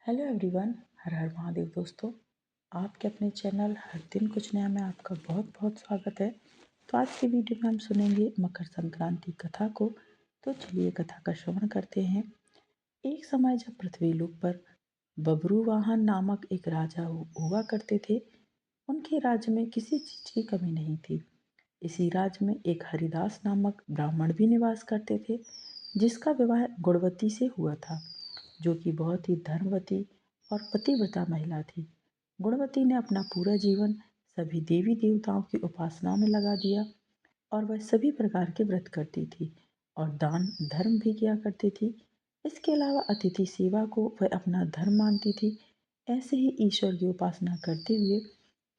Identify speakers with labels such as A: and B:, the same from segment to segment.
A: Hello everyone. हर हर महादेव दोस्तों। आपके अपने चैनल हर दिन कुछ नया में आपका बहुत बहुत स्वागत है। तो आज की वीडियो में हम सुनेंगे मकर संक्रांति कथा को। तो चलिए कथा का श्रवण करते हैं। एक समय जब पृथ्वी लोक पर बब्रुवाहन नामक एक राजा हुआ करते थे। उनके राज्य में किसी चीज की कमी नहीं थी। इसी राज्य में एक हरिदास नामक ब्राह्मण भी निवास करते थे, जिसका विवाह गुणवती से हुआ था, जो कि बहुत ही धर्मवती और पतिव्रता महिला थी। गुणवती ने अपना पूरा जीवन सभी देवी देवताओं की उपासना में लगा दिया और वह सभी प्रकार के व्रत करती थी और दान धर्म भी किया करती थी। इसके अलावा अतिथि सेवा को वह अपना धर्म मानती थी। ऐसे ही ईश्वर की उपासना करते हुए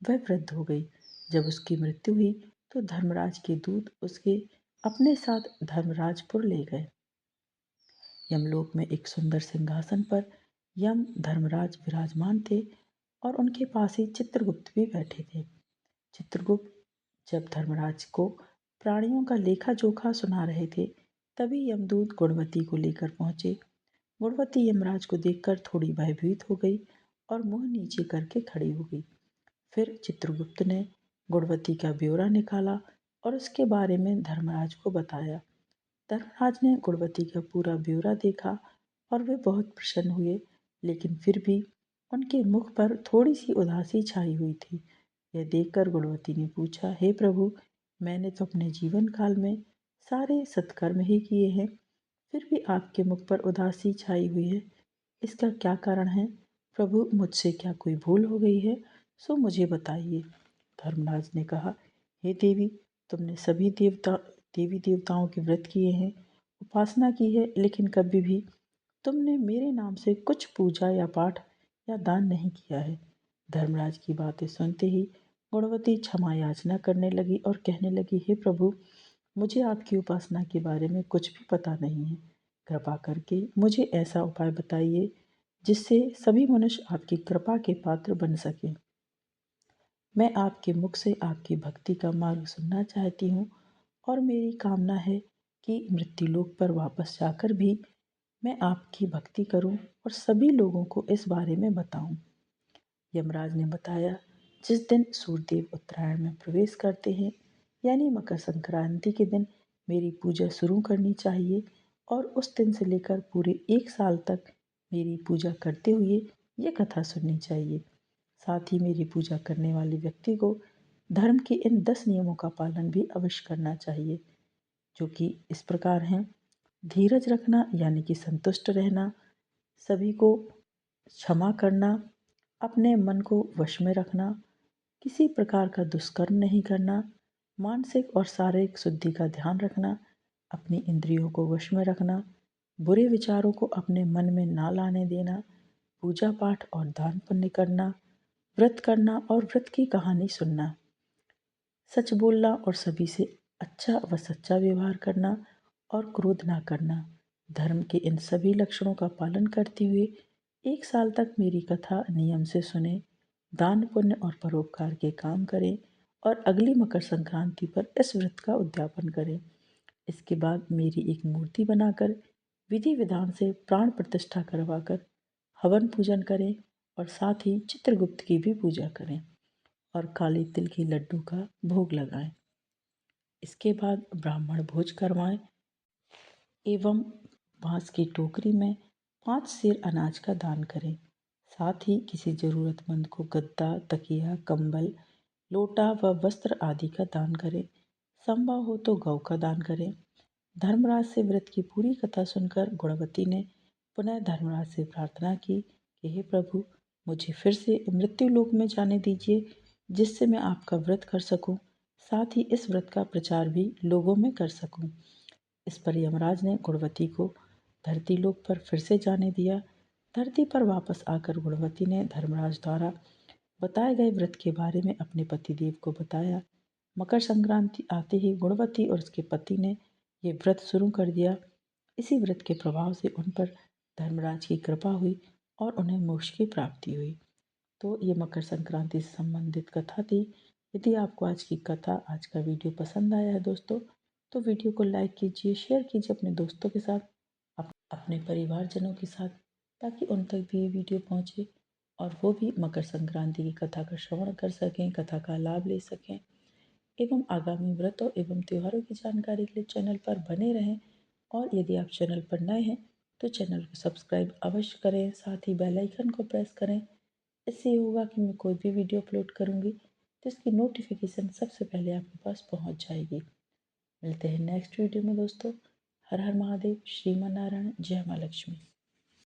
A: वह वृद्ध हो गई। जब उसकी मृत्यु हुई तो धर्मराज के दूत उसके अपने साथ धर्मराजपुर ले गए। यमलोक में एक सुंदर सिंहासन पर यम धर्मराज विराजमान थे और उनके पास ही चित्रगुप्त भी बैठे थे। चित्रगुप्त जब धर्मराज को प्राणियों का लेखा जोखा सुना रहे थे, तभी यमदूत गुणवती को लेकर पहुंचे। गुणवती यमराज को देखकर थोड़ी भयभीत हो गई और मुंह नीचे करके खड़ी हो गई। फिर चित्रगुप्त ने गुणवती का ब्यौरा निकाला और उसके बारे में धर्मराज को बताया। धर्मराज ने गुणवती का पूरा ब्यौरा देखा और वे बहुत प्रसन्न हुए, लेकिन फिर भी उनके मुख पर थोड़ी सी उदासी छाई हुई थी। यह देखकर गुणवती ने पूछा, हे प्रभु, मैंने तो अपने जीवन काल में सारे सत्कर्म ही किए हैं, फिर भी आपके मुख पर उदासी छाई हुई है। इसका क्या कारण है? प्रभु, मुझसे क्या कोई भूल हो गई है? सो मुझे बताइए। धर्मराज ने कहा, हे देवी, तुमने सभी देवी देवताओं के व्रत किए हैं, उपासना की है, लेकिन कभी भी तुमने मेरे नाम से कुछ पूजा या पाठ या दान नहीं किया है। धर्मराज की बातें सुनते ही गुणवती क्षमा याचना करने लगी और कहने लगी, हे प्रभु, मुझे आपकी उपासना के बारे में कुछ भी पता नहीं है। कृपा करके मुझे ऐसा उपाय बताइए जिससे सभी मनुष्य आपकी कृपा के पात्र बन सके। मैं आपके मुख से आपकी भक्ति का मार्ग सुनना चाहती हूँ और मेरी कामना है कि मृत्युलोक पर वापस जाकर भी मैं आपकी भक्ति करूं और सभी लोगों को इस बारे में बताऊं। यमराज ने बताया, जिस दिन सूर्यदेव उत्तरायण में प्रवेश करते हैं, यानी मकर संक्रांति के दिन मेरी पूजा शुरू करनी चाहिए और उस दिन से लेकर पूरे एक साल तक मेरी पूजा करते हुए ये कथा सुननी चाहिए। साथ ही मेरी पूजा करने वाले व्यक्ति को धर्म के इन 10 नियमों का पालन भी अवश्य करना चाहिए, जो कि इस प्रकार हैं। धीरज रखना यानी कि संतुष्ट रहना, सभी को क्षमा करना, अपने मन को वश में रखना, किसी प्रकार का दुष्कर्म नहीं करना, मानसिक और शारीरिक शुद्धि का ध्यान रखना, अपनी इंद्रियों को वश में रखना, बुरे विचारों को अपने मन में ना लाने देना, पूजा पाठ और दान पुण्य करना, व्रत करना और व्रत की कहानी सुनना, सच बोलना और सभी से अच्छा व सच्चा व्यवहार करना और क्रोध ना करना। धर्म के इन सभी लक्षणों का पालन करते हुए एक साल तक मेरी कथा नियम से सुने, दान पुण्य और परोपकार के काम करें और अगली मकर संक्रांति पर इस व्रत का उद्यापन करें। इसके बाद मेरी एक मूर्ति बनाकर विधि विधान से प्राण प्रतिष्ठा करवाकर हवन पूजन करें और साथ ही चित्रगुप्त की भी पूजा करें और काले तिल के लड्डू का भोग लगाएं। इसके बाद ब्राह्मण भोज करवाएं एवं बांस की टोकरी में 5 सेर अनाज का दान करें। साथ ही किसी जरूरतमंद को गद्दा, तकिया, कंबल, लोटा व वस्त्र आदि का दान करें। संभव हो तो गौ का दान करें। धर्मराज से व्रत की पूरी कथा सुनकर गुणवती ने पुनः धर्मराज से प्रार्थना की कि हे प्रभु, मुझे फिर से मृत्यु लोक में जाने दीजिए, जिससे मैं आपका व्रत कर सकूं, साथ ही इस व्रत का प्रचार भी लोगों में कर सकूं। इस पर यमराज ने गुणवती को धरती लोक पर फिर से जाने दिया। धरती पर वापस आकर गुणवती ने धर्मराज द्वारा बताए गए व्रत के बारे में अपने पतिदेव को बताया। मकर संक्रांति आते ही गुणवती और उसके पति ने ये व्रत शुरू कर दिया। इसी व्रत के प्रभाव से उन पर धर्मराज की कृपा हुई और उन्हें मोक्ष की प्राप्ति हुई। तो ये मकर संक्रांति से संबंधित कथा थी। यदि आपको आज की कथा, आज का वीडियो पसंद आया है दोस्तों, तो वीडियो को लाइक कीजिए, शेयर कीजिए अपने दोस्तों के साथ, अपने परिवारजनों के साथ। ताकि उन तक भी ये वीडियो पहुँचे और वो भी मकर संक्रांति की कथा का श्रवण कर सकें, कथा का लाभ ले सकें एवं आगामी व्रतों एवं त्योहारों की जानकारी के लिए चैनल पर बने रहें। और यदि आप चैनल पर नए हैं तो चैनल को सब्सक्राइब अवश्य करें, साथ ही बेल आइकन को प्रेस करें। इससे ये होगा कि मैं कोई भी वीडियो अपलोड करूँगी तो इसकी नोटिफिकेशन सबसे पहले आपके पास पहुँच जाएगी। मिलते हैं नेक्स्ट वीडियो में दोस्तों। हर हर महादेव, श्रीमन नारायण, जय माँ लक्ष्मी।